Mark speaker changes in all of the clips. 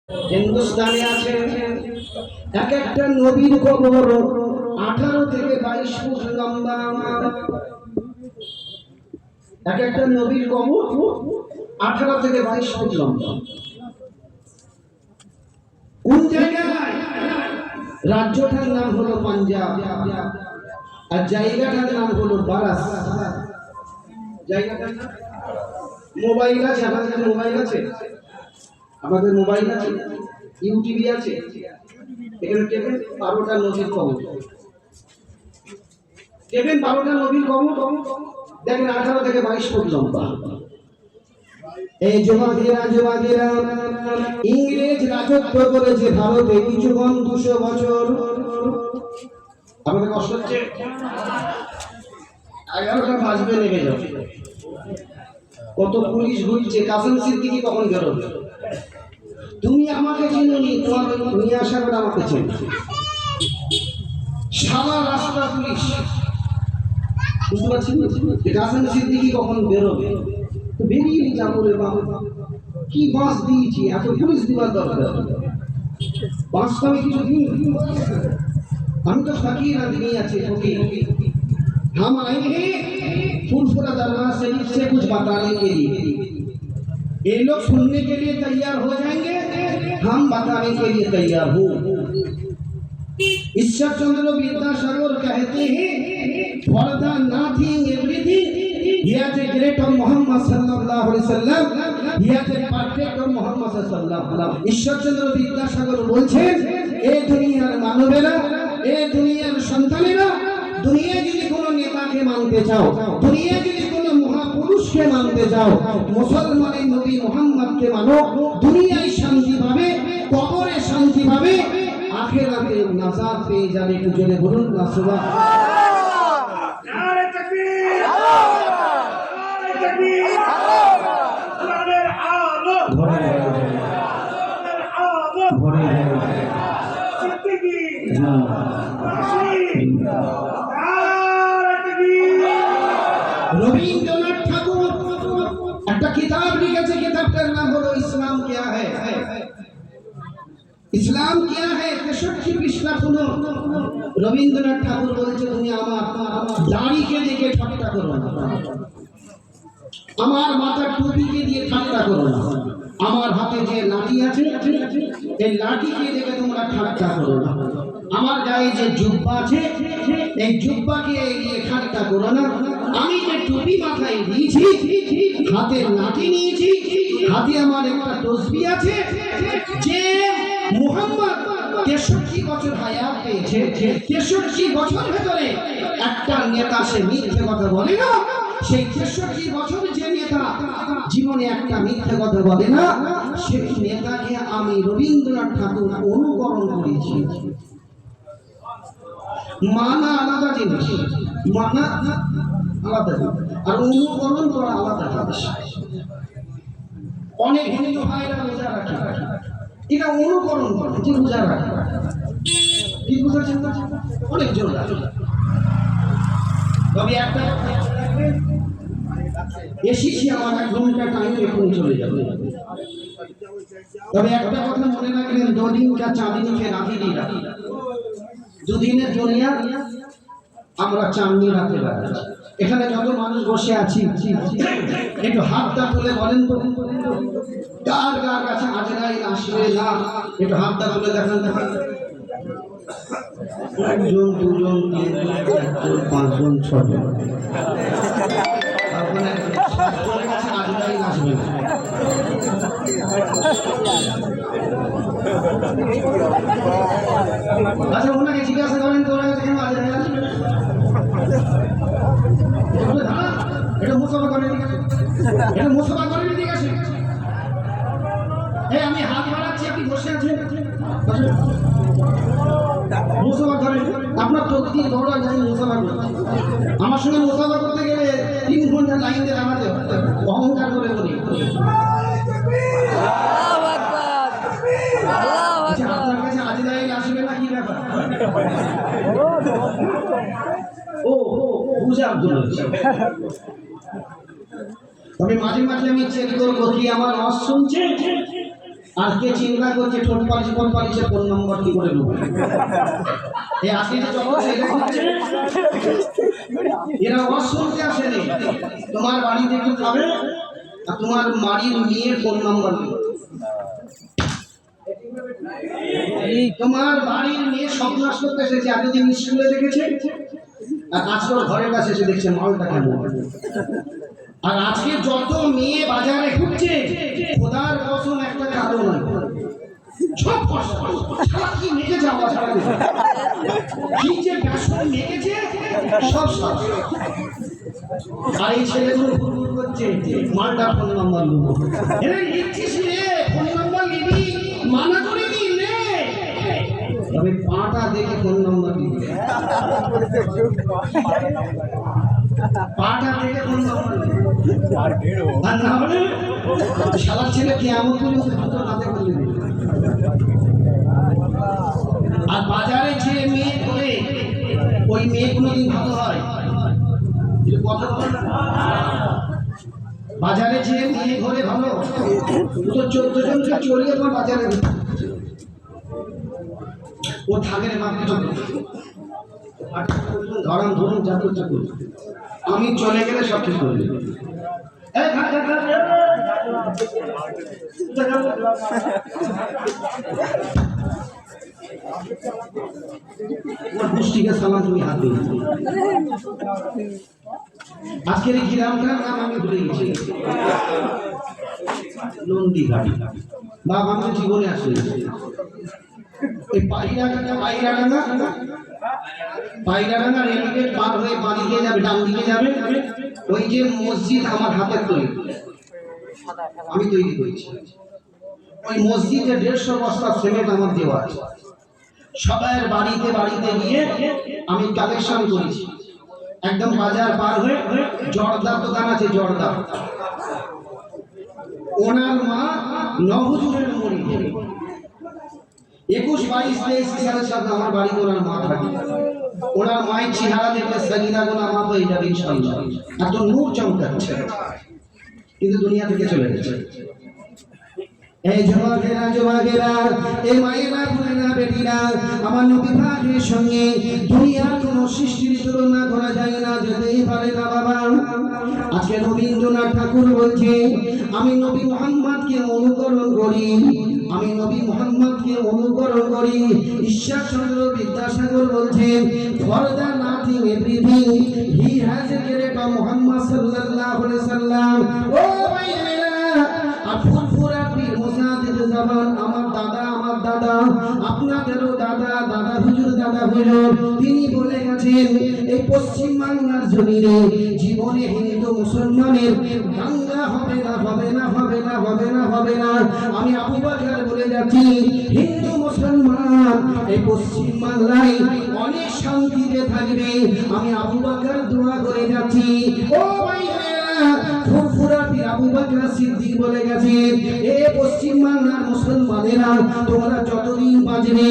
Speaker 1: হিন্দুস্তানে আছে এক একটা নবীর কবর 18 থেকে 22 ফুট লম্বা। এক একটা নবীর কবর 18 থেকে 22 ফুট লম্বা। কোন জায়গায়? রাজ্যটার নাম হলো পাঞ্জাব আর জায়গাটার নাম হলো বারাস। জায়গাটার নাম মোবাইল আছে, আমাদের মোবাইল আছে, আমাদের মোবাইল আছে, ইউটিভি আছে। এখানে কেবেন 12টা নবীর কবর, কেবেন 12টা নবীর কবর দেখেন 18 থেকে 22 ফুট লম্বা। এই যুবকেরা ইংরেজ রাজত্ব করেছে ভারতে কিছুক্ষণ 200 বছর। আমাদের কষ্ট হচ্ছে 11টা বাজবে, নেমে যাও। কত পুলিশ ঘুরছে, কাসেম সিদ্দিকী কখন বেরোবে? তুমি আমাকে চিনোনি, তোমার নিয়ে আসার পর আমাকে চেনো। সারা রাস্তা পুলিশ, বুঝতে পারছি কাসেম সিদ্দিকী কখন বেরোবে? তো বেরিয়ে যাবো রে বাবা, কি বাস দিয়েছি, এত পুলিশ দেওয়ার দরকার? বাসটা আমি কিছু দিই, আমি তো ফকির आदमी আছে ফকির। हम आए हैं फुरफुरा दरबार शरीफ से कुछ बताने के लिए। ये लोग सुनने के लिए तैयार हो जाएंगे, हम बताने के लिए तैयार हो। ईश्वर चंद्र विद्यासागर कहते हैं for the nothing everything he has a great of Muhammad sallallahu alaihi wasallam, he has a perfect of Muhammad sallallahu alaihi wasallam। Ishwar Chandra Vidyasagar বলছেন এই দুনিয়ার মানবেরা, এই দুনিয়ার সন্তানেরা, দুনিয়া যদি কোনো নেতাকে মানতে চাও, দুনিয়া যদি কোনো মহাপুরুষকে মানতে চাও, মুসলমানের নবী মুহাম্মদকে মানো। দুনিয়ায় শান্তি পাবে, কবরে শান্তি পাবে, আখিরাতে নাজাত পেয়ে যাবে। একটু জোরে বলুন না সুবহানাল্লাহ। নারে তাকবীর, নারে তাকবীর, নারে আলো, ঘরে ঘরে সিদ্দিকী रवींद्रनाथ ठाकुर একটা কিতাব লিখেছে, কিতাবটার নাম হলো ইসলাম क्या है। ইসলাম क्या है 63 পৃষ্ঠা শুনো। রবীন্দ্রনাথ ঠাকুর বলেছে তুমি আমার দাড়িকে দেখে ঠাট্টা করো না, আমার মাথার টুপিকে দিয়ে ঠাট্টা করো না, আমার হাতে যে লাঠি আছে এই লাঠিকে দেখে তোমরা ঠাট্টা করো না, আমার গায়ে যে জুব্বা আছে এই জুব্বাকে দিয়ে ঠাট্টা করো না, আমি যে টুপি মাথায় দিয়েছি, হাতে লাঠি নিয়েছি, হাতে আমার একটা তসবিহ আছে। যে মুহাম্মদ 63 বছর হায়াত পেয়েছে, 63 বছর ভেতরে একটা নেতা সে মিথ্যে কথা বলে না। সেই 63 বছর যে নেতা জীবনে একটা মিথ্যে কথা বলে না, সেই নেতাকে আমি রবীন্দ্রনাথ ঠাকুর অনুকরণ করেছি। মানা আলাদা জিনিস, মানা আলাদা আর অনুকরণ করা আলাদা জিনিস। অনেক হিন্দু ভাইরা রোজা রাখে, এটা অনুকরণ করে, যে রোজা রাখে কি বুঝাচ্ছেন? অনেক জোর রাখে, তবে একটা এসেছি আমার 1 ঘন্টা টাইম এখন চলে যাবে। তবে একটা কথা মনে রাখবেন, দুদিন কা চাঁদনি কে রাতে नहीं রাখি, দুদিনের দুনিয়া আমরা চাঁদনি রাতে রাখি। এখানে যত মানুষ বসে আছি একটু হাতটা তুলে বলেন তো কার কার কাছে আজরাইল আসবে না? একটু হাতটা তুলে দেখান দেখান। 1 জন 2 জন 3 জন 4 জন 5 জন 6 জন, আপনার কাছে আজরাইল আসবে না। আচ্ছা ওনাকে জিজ্ঞাসা করেন তো ওনাকে কেন আজরাইল আসবে? এটা মুসাফা করে, এটা মুসাফা করে দিকে আসে। এই আমি হাত বাড়াচ্ছি, আপনি বসে আছেন, মুসাফা করেন। আপনার তকদির বড়, আমি মুসাফা করছি। আমার সঙ্গে মুসাফা করতে গেলে 3 ঘন্টা লাইন দিয়ে দাঁড়াতে হয়, অহংকার করে বলি। আপনার কাছে আজরাইল আসবে না কি ব্যাপার? ও বুঝা তবে মাঝে মাঝে আমি চেক করবো কি আমার আওয়াজ শুনছে। আর কে চিন্তা করছে ঠোঁট পালিশ কোন পালিশের ফোন নম্বর কি করে নেবো? এই আজকে যে জগৎ এটা হচ্ছে, এরা অশুনতে আসেনি। তোমার বাড়িতে কেউ যাবে আর তোমার বাড়ির মেয়ের ফোন নম্বর নেই। তোমার বাড়ির মেয়ে স্বপ্ন করতে এসেছে, এতদিন স্কুলে দেখেছে, আর আজকে ওর ঘরের কাছে এসে দেখছে মালটা কেমন। আর আজকে যত মেয়ে বাজারে ঘুরছে, খোদার কসম একটা কালো নয়, সব সারা কি মেঘে যাওয়া সারা কি যে বেসন মেঘেছে সব সব। আর এই ছেলেগুলো ভুল করছে মালটা ফোন নাম্বার নেবো, লিখছিস রে ফোন নাম্বার নিবি, মানা করে নি নে, তবে পাটা দেখে ফোন নাম্বার নিবি, পাটা দেখে ফোন নাম্বার নিবি। আর না হলে শালা ছেলে কেমন করে দুটো নাতে করলে। আর বাজারে যে মেয়ে করে ওই মেয়ে কোনোদিন ভালো হয়? বাজারে যে মেয়ে ঘরে ভালো তো 14 জনকে চড়িয়ে তোমার বাজারে ও থাকে না। ধরন ধরুন যা করছে আমি চলে গেলে সব ঠিক করে দেবে। পুষ্টিকে সালাম তুমি হাত দিয়ে। আজকের এই গ্রামটার নাম আমি ভুলে গেছি, নন্দী ঘাটি। বাবা আমার জীবনে আসে এই পায়রাডাঙ্গা রেলগেট পার হয়ে বাঁ দিকে যাবে, ডান দিকে যাবে, ওই যে মসজিদ আমার হাতের তৈরি, আমি তৈরি করেছি। ওই মসজিদে 150 বস্তা সিমেন্ট আমার দেওয়া আছে। সবার বাড়িতে বাড়িতে গিয়ে আমি কালেকশন করেছি। একদম বাজার পার হয়ে জর্দার দোকান আছে, জর্দা, ওনার মা নহুজুরের মুড়ি 21, 22, 23 সালের সাথে আমার বাড়িতে ওনার মা থাকে। ওনার মায়ের চেহারা দেখলে সগিরা গোনা মা হয়ে যাবে ইনশাআল্লাহ, এত নূর চমকাচ্ছে, কিন্তু দুনিয়া থেকে চলে গেছে। এই যুবকেরা এই মায়েরা বোনেরা বেটিরা, আমার নবী পাকের সঙ্গে দুনিয়ার কোনো সৃষ্টির তুলনা করা যায় না, যেতেই পারে না বাবা। আজকে রবীন্দ্রনাথ ঠাকুর বলছে আমি নবী মুহাম্মদকে অনুকরণ করি, আমি নবী মুহাম্মদকে অনুকরণ করি। ঈশ্বরচন্দ্র বিদ্যাসাগর বলছেন for the nothing everything he has created Muhammad সাল্লাল্লাহু আলাইহি সাল্লাম। ও ভাইয়েরা, আর ফুরফুরা পীর মুজাদ্দিদ জামান আমার দাদা আপনাদেরও দাদা হুজুর তিনি বলে গেছেন এই পশ্চিম বাংলার জমিনে জীবনে হিন্দু মুসলমানের দাঙ্গা হবে না। আমি আবু বকর বলে যাচ্ছি হিন্দু মুসলমান এই পশ্চিম বাংলায় অনেক শান্তিতে থাকবে। আমি আবু বকর দোয়া করে যাচ্ছি। ও ভাইরা, ফুরফুরা পীর আবু বকর সিদ্দিক বলে গেছেন এ পশ্চিম বাংলার মুসলমানেরা তোমরা যতদিন বাঁচবে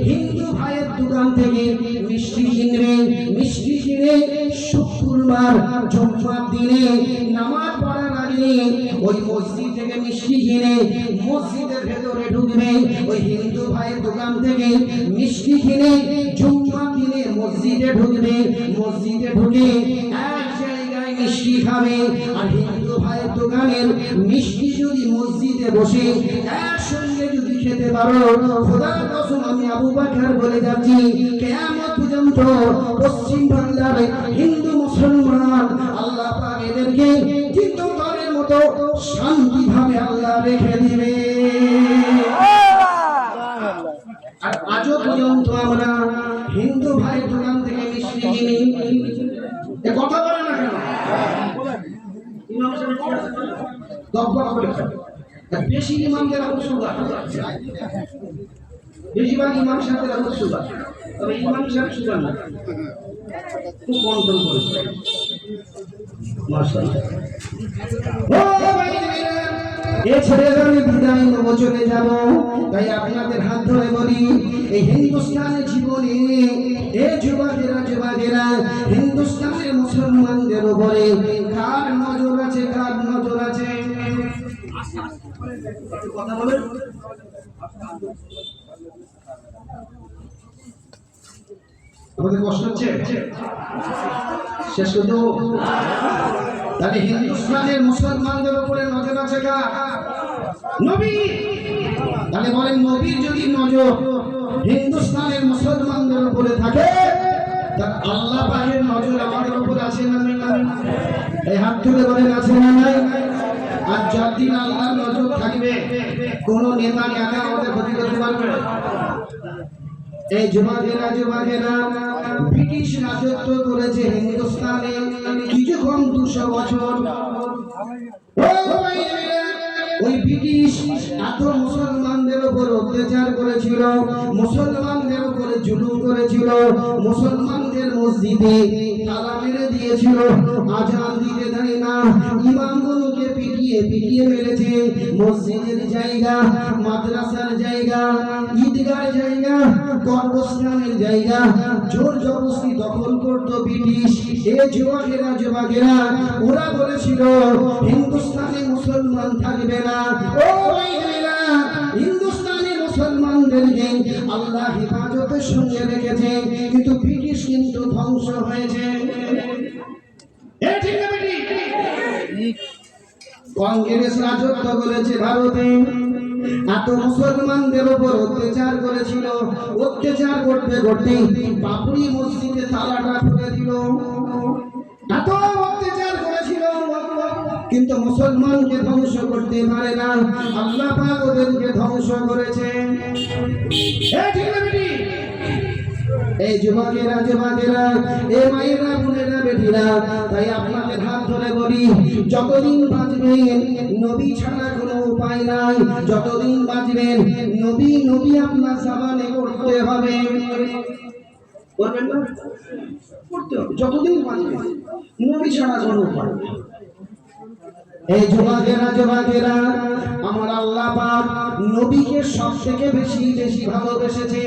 Speaker 1: হিন্দু ভাইয়ের দোকান থেকে মিষ্টি কিনে শুক্রবার জুম্মার দিনে নামাজ পড়ার আগে ওই মসজিদ থেকে মিষ্টি কিনে মসজিদের ভেতরে ঢুকবে। ওই হিন্দু ভাইয়ের দোকান থেকে মিষ্টি কিনে জুম্মার দিনে মসজিদে ঢুকে এক জায়গায় মিষ্টি খাবে। আর হিন্দু ভাইয়ের দোকানের মিষ্টি যদি মসজিদে বসে একসঙ্গে যদি খেতে পারো, খোদার কসম আমি আবু বকর বলে যাচ্ছি কিয়ামত পর্যন্ত পশ্চিম বাংলার হিন্দু মুসলমান আল্লাহ পাক এদেরকে চিত্তরের মতো শান্তিভাবে আল্লাহ রেখে দিবে। আর আজও পর্যন্ত আমরা হিন্দু ভাই দোকান থেকে মিষ্টি কিনি, এ কথা বলে না কেন? ইমাম সাহেব দব্বর করে খায়, বেশি ইমামদের সুগার, বেশিরভাগ ইমাম সাহেবের সুগার, তবে ইমাম সাহেব সুগার না, খুব কন্ট্রোল করে। আমি বিদায় নেবো, চলে যাব, তাই আপনাদের হাত ধরে বলি এই হিন্দুস্তানের জীবনে এ যুবকেরা হিন্দুস্তানের মুসলমানদের উপরে কার নজর আছে? একটু কথা বলেন। আমাদের কষ্ট হচ্ছে, শেষ করতে দেবো? তাহলে হিন্দুস্তানের মুসলমানদের উপরে নজর আছে কার? নবী। তাহলে বলেন, নবীর যদি নজর হিন্দুস্তানের মুসলমানদের উপরে থাকে, তার আল্লাহ পাকের নজর আমাদের উপরে আছে না নাই? এই হাত তুলে বলেন, আছে না নাই? আর যতদিন আল্লাহর নজর থাকবে, কোন নেতা একা আমাদের ক্ষতি করতে পারবে না। এই যুবকেরা ব্রিটিশ রাজত্ব করেছে হিন্দুস্তানে কিছুক্ষণ 200 বছর। ওই ব্রিটিশ এত মুসলমানদের উপর অত্যাচার করেছিল, মুসলমানদের উপরে জুলুম করেছিল, মুসলমানদের মসজিদে তালা মেরে দিয়েছিল, আজান দিতে দেয় না, ইমামগুলোকে পিটিয়ে মেরেছে, মসজিদের জায়গা, মাদ্রাসার জায়গা, ঈদগাহের জায়গা, কবরস্থানের জায়গা জোর জবরদস্তি দখল করত ব্রিটিশ। এই যুবকেরা ওরা বলেছিল হিন্দুস্তানে মুসলমান থাকবে না। ও ভাইরা, হিন্দুস্তানি মুসলমানদেরকে আল্লাহ হেফাজতের সঙ্গে রেখেছে, কিন্তু ব্রিটিশ কিন্তু ধ্বংস হয়েছে। কংগ্রেস রাজত্ব করেছে ভারতে, এত মুসলমানদের উপর অত্যাচার করেছিল, অত্যাচার করতে করতে বাবরি মসজিদে তালাটা খুলে দিল। এত অত্যাচার করেছিল, কিন্তু মুসলমানকে ধ্বংস করতে পারে না, আল্লাহ পাক ওদেরকে ধ্বংস করেছে। এই যুবকেরা, এই মায়েরা, বোনেরা, বেটিরা, তাই আপনাদের হাত ধরে বলি, যতদিন বাঁচবেন নবী ছাড়া কোনো উপায় নাই। যতদিন বাঁচবেন নবী আপনার সামনে করতে হবে, করবেন না? করতে হবে। যতদিন বাঁচবেন নবী ছাড়া কোনো উপায় নেই। এই যুবকেরা, আমার আল্লাহ পাক নবীকে সবথেকে বেশি ভালোবেসেছেন।